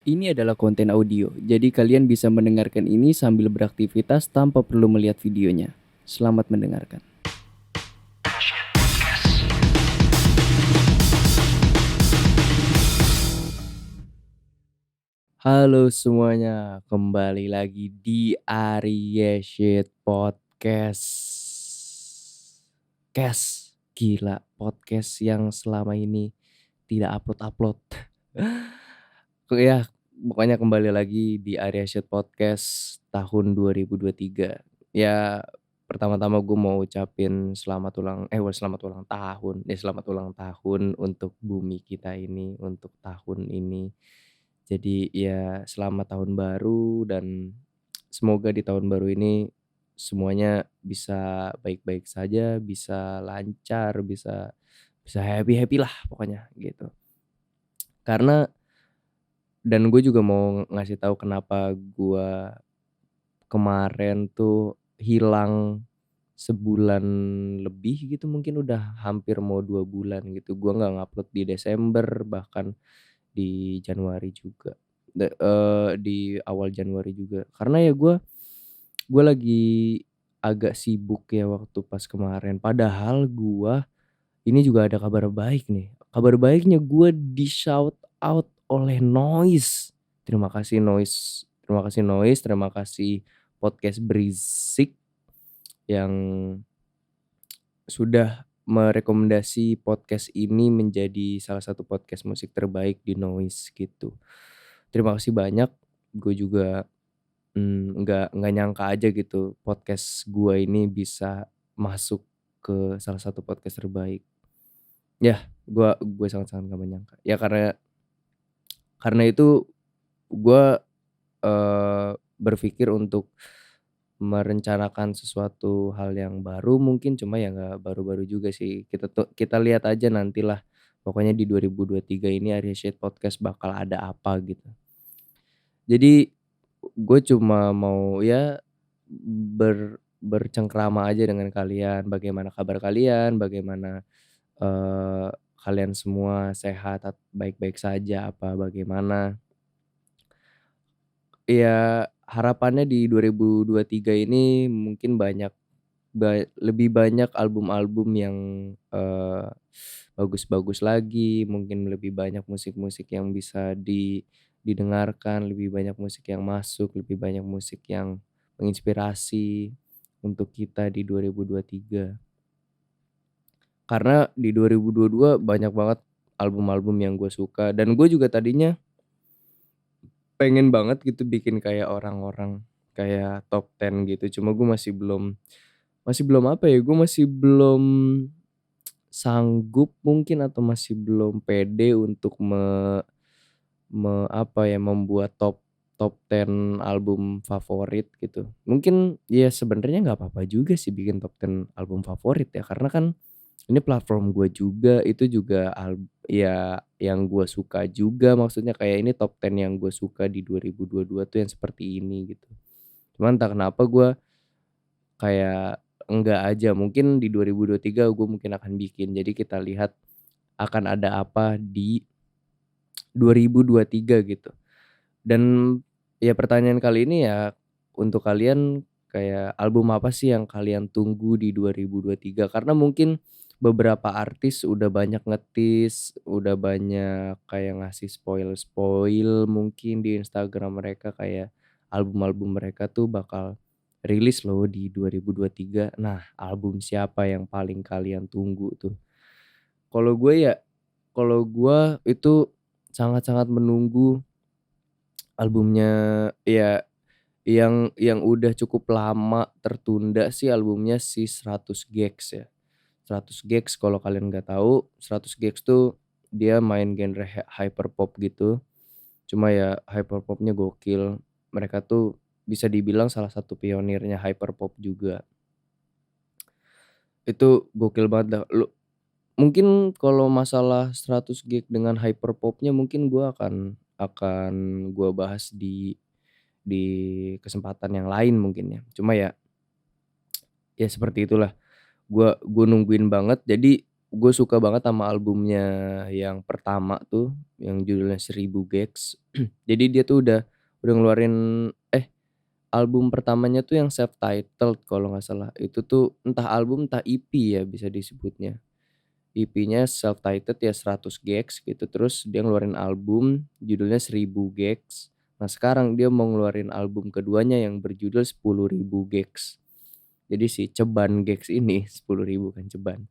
Ini adalah konten audio, jadi kalian bisa mendengarkan ini sambil beraktivitas tanpa perlu melihat videonya. Selamat mendengarkan. Halo semuanya, kembali lagi di Arya Shit Podcast. Gila, podcast yang selama ini tidak upload-upload. Ya, pokoknya kembali lagi di Arya Shit Podcast tahun 2023. Ya, pertama-tama gue mau ucapin selamat ulang tahun. Ya, selamat ulang tahun untuk bumi kita ini, untuk tahun ini. Jadi ya selamat tahun baru dan semoga di tahun baru ini semuanya bisa baik-baik saja, bisa lancar, bisa bisa happy-happy lah pokoknya gitu. Karena dan gue juga mau ngasih tahu kenapa gue kemarin tuh hilang sebulan lebih gitu, mungkin udah hampir mau 2 bulan gitu. Gue nggak ngupload di Desember, bahkan di Januari juga, di awal Januari juga. Karena ya gue lagi agak sibuk ya waktu pas kemarin. Padahal ini juga ada kabar baik nih. Kabar baiknya gue di-shout out oleh Noise. Terima kasih Noise, terima kasih Podcast Berisik yang sudah merekomendasi podcast ini menjadi salah satu podcast musik terbaik di Noise gitu. Terima kasih banyak, gue juga, nggak nyangka aja gitu podcast gue ini bisa masuk ke salah satu podcast terbaik. Yah, gue sangat-sangat nggak menyangka. Ya karena itu gue, berpikir untuk merencanakan sesuatu hal yang baru mungkin, cuma ya nggak baru-baru juga sih. Kita lihat aja nantilah. Pokoknya di 2023 ini Arya Shade Podcast bakal ada apa gitu. Jadi gue cuma mau ya bercengkrama aja dengan kalian, bagaimana kabar kalian, bagaimana, eee, kalian semua sehat, baik-baik saja apa bagaimana. Ya harapannya di 2023 ini mungkin lebih banyak album-album yang, eee, bagus-bagus lagi, mungkin lebih banyak musik-musik yang bisa didengarkan, lebih banyak musik yang masuk, lebih banyak musik yang menginspirasi untuk kita di 2023. Karena di 2022 banyak banget album-album yang gue suka dan gue juga tadinya pengen banget gitu bikin kayak orang-orang, kayak top 10 gitu, cuma gue masih belum apa ya, gue masih belum sanggup mungkin atau masih belum pede untuk apa ya, membuat top top 10 album favorit gitu. Mungkin ya sebenarnya nggak apa-apa juga sih bikin top 10 album favorit ya, karena kan ini platform gue juga, itu juga ya yang gue suka juga, maksudnya kayak ini top 10 yang gue suka di 2022 tuh yang seperti ini gitu. Cuman entah kenapa gue kayak enggak aja, mungkin di 2023 gue mungkin akan bikin. Jadi kita lihat akan ada apa di 2023 gitu. Dan ya pertanyaan kali ini ya untuk kalian kayak album apa sih yang kalian tunggu di 2023? Karena mungkin beberapa artis udah banyak ngetis, udah banyak kayak ngasih spoil-spoil mungkin di Instagram mereka kayak album-album mereka tuh bakal rilis loh di 2023. Nah, album siapa yang paling kalian tunggu tuh? Kalau gue ya, kalau gue itu sangat-sangat menunggu albumnya ya yang udah cukup lama tertunda sih albumnya si 100 Gecs ya. 100 Gecs kalau kalian nggak tahu, 100 Gecs tuh dia main genre hyperpop gitu. Cuma ya hyperpopnya gokil. Mereka tuh bisa dibilang salah satu pionirnya hyperpop juga. Itu gokil banget dah. Mungkin kalau masalah 100 Gig dengan hyperpopnya mungkin akan gua bahas di kesempatan yang lain mungkin ya. Cuma ya seperti itulah. Gua nungguin banget jadi gue suka banget sama albumnya yang pertama tuh, yang judulnya 1000 Gecs. Jadi dia tuh udah ngeluarin eh, album pertamanya tuh yang self-titled kalau nggak salah. Itu tuh entah album entah EP ya bisa disebutnya. EP-nya self-titled ya 100 Gecs gitu, terus dia ngeluarin album judulnya 1000 Gecs. Nah sekarang dia mau ngeluarin album keduanya yang berjudul 10.000 Gecs. Jadi si Ceban Gecs ini 10.000 kan Ceban.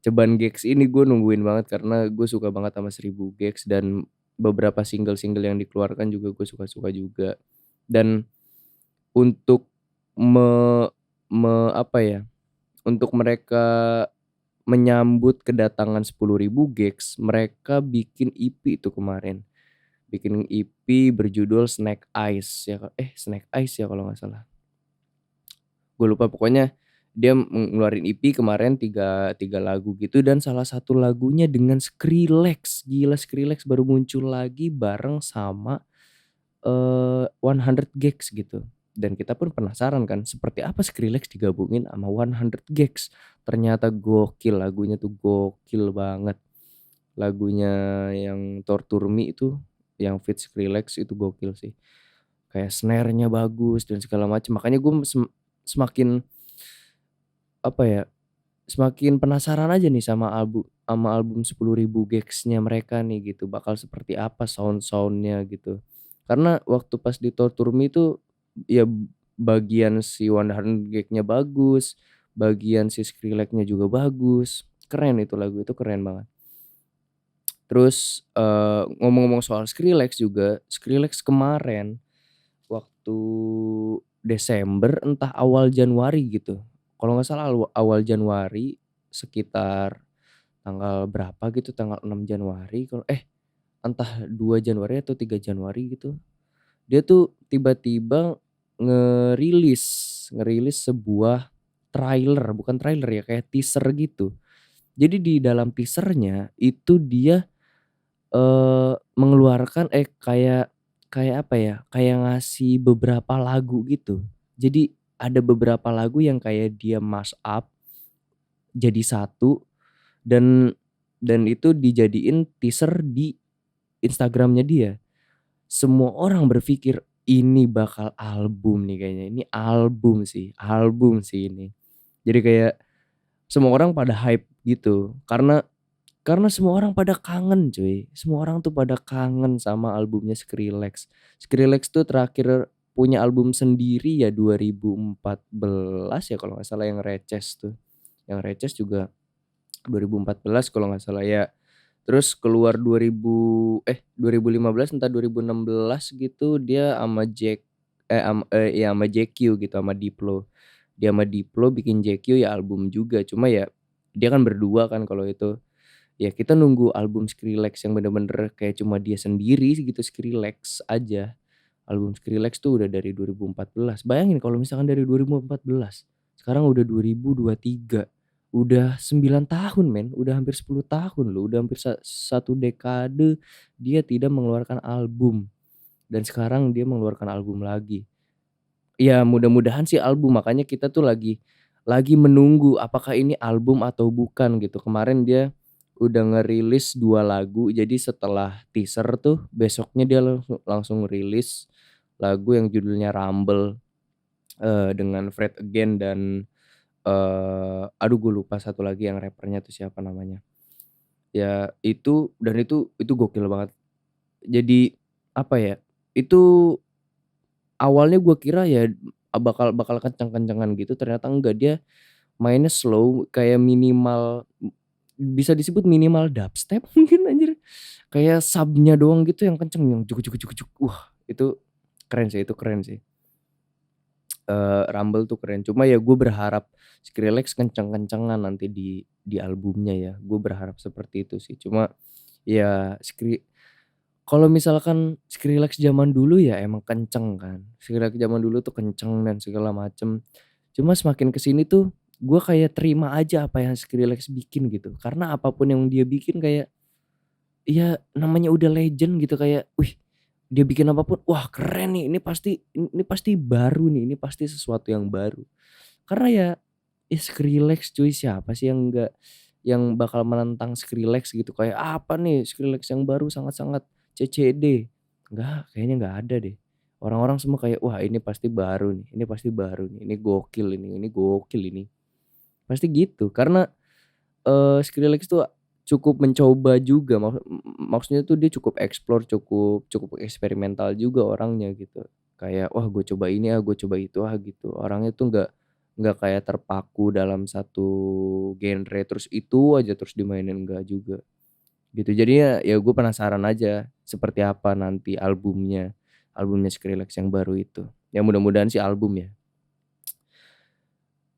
Ceban Gecs ini gue nungguin banget karena gue suka banget sama 1000 Gecs dan beberapa single-single yang dikeluarkan juga gue suka-suka juga. Dan untuk me me apa ya, untuk mereka menyambut kedatangan 10.000 Gecs, mereka bikin EP itu kemarin. Bikin EP berjudul Snake Eyes ya, Snake Eyes ya kalau nggak salah. Gue lupa pokoknya dia ngeluarin EP kemarin tiga lagu gitu dan salah satu lagunya dengan Skrillex. Gila Skrillex baru muncul lagi bareng sama, 100 Gecs gitu. Dan kita pun penasaran kan seperti apa Skrillex digabungin sama 100 Gecs. Ternyata gokil, lagunya tuh gokil banget. Lagunya yang Torture Me itu, yang feat Skrillex itu gokil sih. Kayak snare-nya bagus dan segala macam. Makanya gue semakin apa ya, semakin penasaran aja nih sama album 10.000 Gecs-nya mereka nih gitu, bakal seperti apa sound-nya gitu. Karena waktu pas di Torture Me itu, ya bagian si 100 Gecs-nya bagus, bagian si Skrillex-nya juga bagus, keren itu lagu itu keren banget. Terus, ngomong-ngomong soal Skrillex juga, Skrillex kemarin waktu Desember entah awal Januari gitu, kalau nggak salah awal Januari sekitar tanggal berapa gitu, tanggal 6 Januari entah 2 Januari atau 3 Januari gitu, dia tuh tiba-tiba ngerilis ngerilis sebuah trailer, bukan trailer ya, kayak teaser gitu. Jadi di dalam teaser-nya itu dia, mengeluarkan kayak kayak apa ya, kayak ngasih beberapa lagu gitu. Jadi ada beberapa lagu yang kayak dia mash up jadi satu dan itu dijadiin teaser di Instagram-nya dia. Semua orang berpikir, "Ini bakal album nih kayaknya, ini album sih ini." Jadi kayak semua orang pada hype gitu, karena semua orang pada kangen cuy, semua orang tuh pada kangen sama albumnya Skrillex. Skrillex tuh terakhir punya album sendiri ya 2014 ya kalau nggak salah yang Reces tuh. Yang Reces juga 2014 kalau nggak salah ya. Terus keluar 2015 entah 2016 gitu dia sama JQ gitu sama Diplo. Dia sama Diplo bikin JQ ya album juga, cuma ya dia kan berdua kan kalau itu. Ya kita nunggu album Skrillex yang bener-bener kayak cuma dia sendiri gitu, Skrillex aja. Album Skrillex tuh udah dari 2014. Bayangin kalau misalkan dari 2014, sekarang udah 2023, udah 9 tahun men, udah hampir 10 tahun loh, udah hampir 1 dekade dia tidak mengeluarkan album dan sekarang dia mengeluarkan album lagi. Ya mudah-mudahan sih album, makanya kita tuh lagi menunggu apakah ini album atau bukan gitu. Kemarin dia udah ngerilis 2 lagu, jadi setelah teaser tuh besoknya dia langsung rilis lagu yang judulnya Rumble, dengan Fred Again dan, aduh gue lupa satu lagi yang rappernya tuh siapa namanya. Ya itu dan itu gokil banget. Jadi apa ya, itu awalnya gue kira ya bakal bakal kenceng-kencengan gitu, ternyata enggak, dia mainnya slow kayak minimal, bisa disebut minimal dubstep mungkin anjir. Kayak sub-nya doang gitu yang kenceng yang juk juk juk juk. Wah itu keren sih. Rumble tuh keren, cuma ya gue berharap Skrillex kenceng-kencengan nanti di albumnya ya, gue berharap seperti itu sih. Cuma ya kalau misalkan Skrillex zaman dulu ya emang kenceng kan, Skrillex zaman dulu tuh kenceng dan segala macem. Cuma semakin ke sini tuh gue kayak terima aja apa yang Skrillex bikin gitu, karena apapun yang dia bikin kayak, ya namanya udah legend gitu kayak, wih dia bikin apapun, wah keren nih, ini pasti baru nih, ini pasti sesuatu yang baru. Karena ya Skrillex cuy, siapa sih yang yang bakal menentang Skrillex gitu kayak, "Apa nih Skrillex yang baru sangat-sangat CCD." Kayaknya nggak ada deh. Orang-orang semua kayak, "Wah ini pasti baru nih, ini pasti baru nih, ini gokil ini." Pasti gitu karena, Skrillex tuh cukup mencoba juga maksudnya tuh dia cukup explore, cukup cukup eksperimental juga orangnya gitu. Kayak, "Wah gue coba ini ah, gue coba itu ah," gitu. Orangnya tuh nggak kayak terpaku dalam satu genre terus itu aja terus dimainin, enggak juga, gitu. Jadinya ya gue penasaran aja seperti apa nanti albumnya Skrillex yang baru itu. Ya mudah-mudahan sih album ya.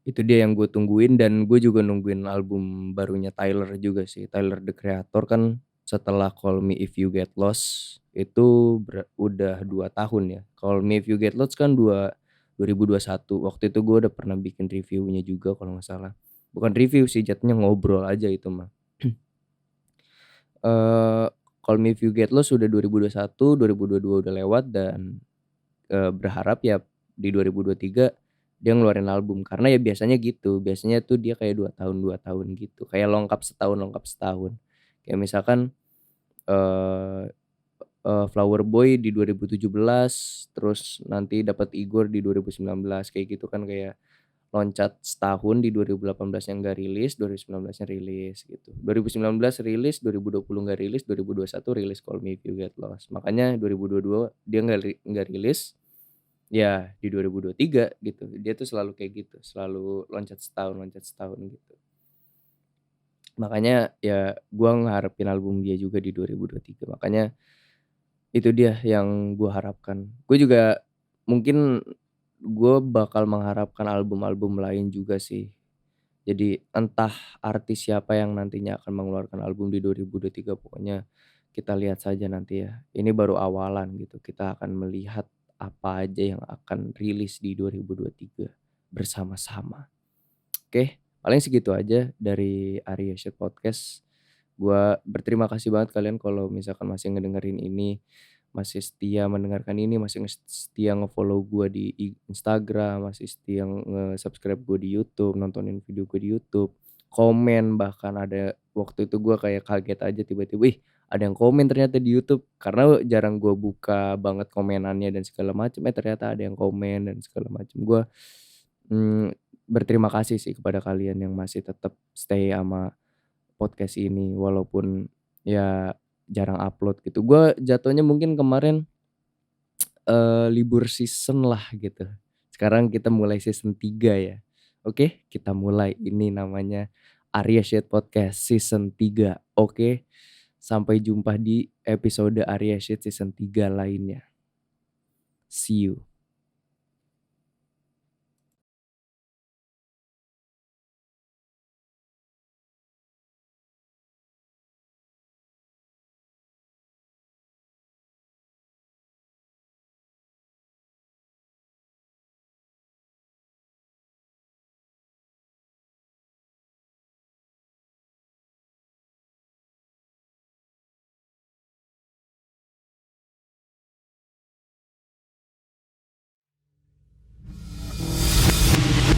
Itu dia yang gue tungguin dan gue juga nungguin album barunya Tyler juga sih. Tyler, The Creator kan setelah Call Me If You Get Lost itu udah 2 tahun ya. Call Me If You Get Lost kan 2021. Waktu itu gue udah pernah bikin reviewnya juga kalau nggak salah. Bukan review sih jatuhnya ngobrol aja itu mah. Eee, Call Me If You Get Lost sudah 2021, 2022 udah lewat dan, berharap ya di 2023 dia ngeluarin album karena ya biasanya gitu, biasanya tuh dia kayak 2 tahun gitu, kayak lengkap setahun. Kayak misalkan, eee Flower Boy di 2017, terus nanti dapat Igor di 2019 kayak gitu kan kayak loncat setahun di 2018-nya nggak rilis, 2019-nya rilis gitu. 2019 rilis, 2020 nggak rilis, 2021 rilis Call Me If You Get Lost. Makanya 2022 dia nggak rilis, ya di 2023 gitu. Dia tuh selalu kayak gitu, selalu loncat setahun gitu. Makanya ya gua ngarepin album dia juga di 2023. Makanya itu dia yang gua harapkan. Gue juga mungkin gue bakal mengharapkan album-album lain juga sih. Jadi entah artis siapa yang nantinya akan mengeluarkan album di 2023 pokoknya kita lihat saja nanti ya. Ini baru awalan gitu, kita akan melihat apa aja yang akan rilis di 2023 bersama-sama. Oke, paling segitu aja dari Arya Shoot Podcast. Gua berterima kasih banget kalian kalau misalkan masih ngedengerin ini, masih setia mendengarkan ini, masih setia nge-follow gua di Instagram, masih setia nge-subscribe gua di YouTube, nontonin video gua di YouTube, komen bahkan ada waktu itu gua kayak kaget aja tiba-tiba, "Ih, ada yang komen ternyata di YouTube." Karena jarang gua buka banget komenannya dan segala macam, ternyata ada yang komen dan segala macam. Mmm, Berterima kasih sih kepada kalian yang masih tetap stay sama podcast ini walaupun ya jarang upload gitu. Gua jatuhnya mungkin kemarin, libur season lah gitu. Sekarang kita mulai season 3 ya. Oke, kita mulai ini namanya Arya Shade Podcast season 3. Oke, sampai jumpa di episode Arya Shade season 3 lainnya. See you.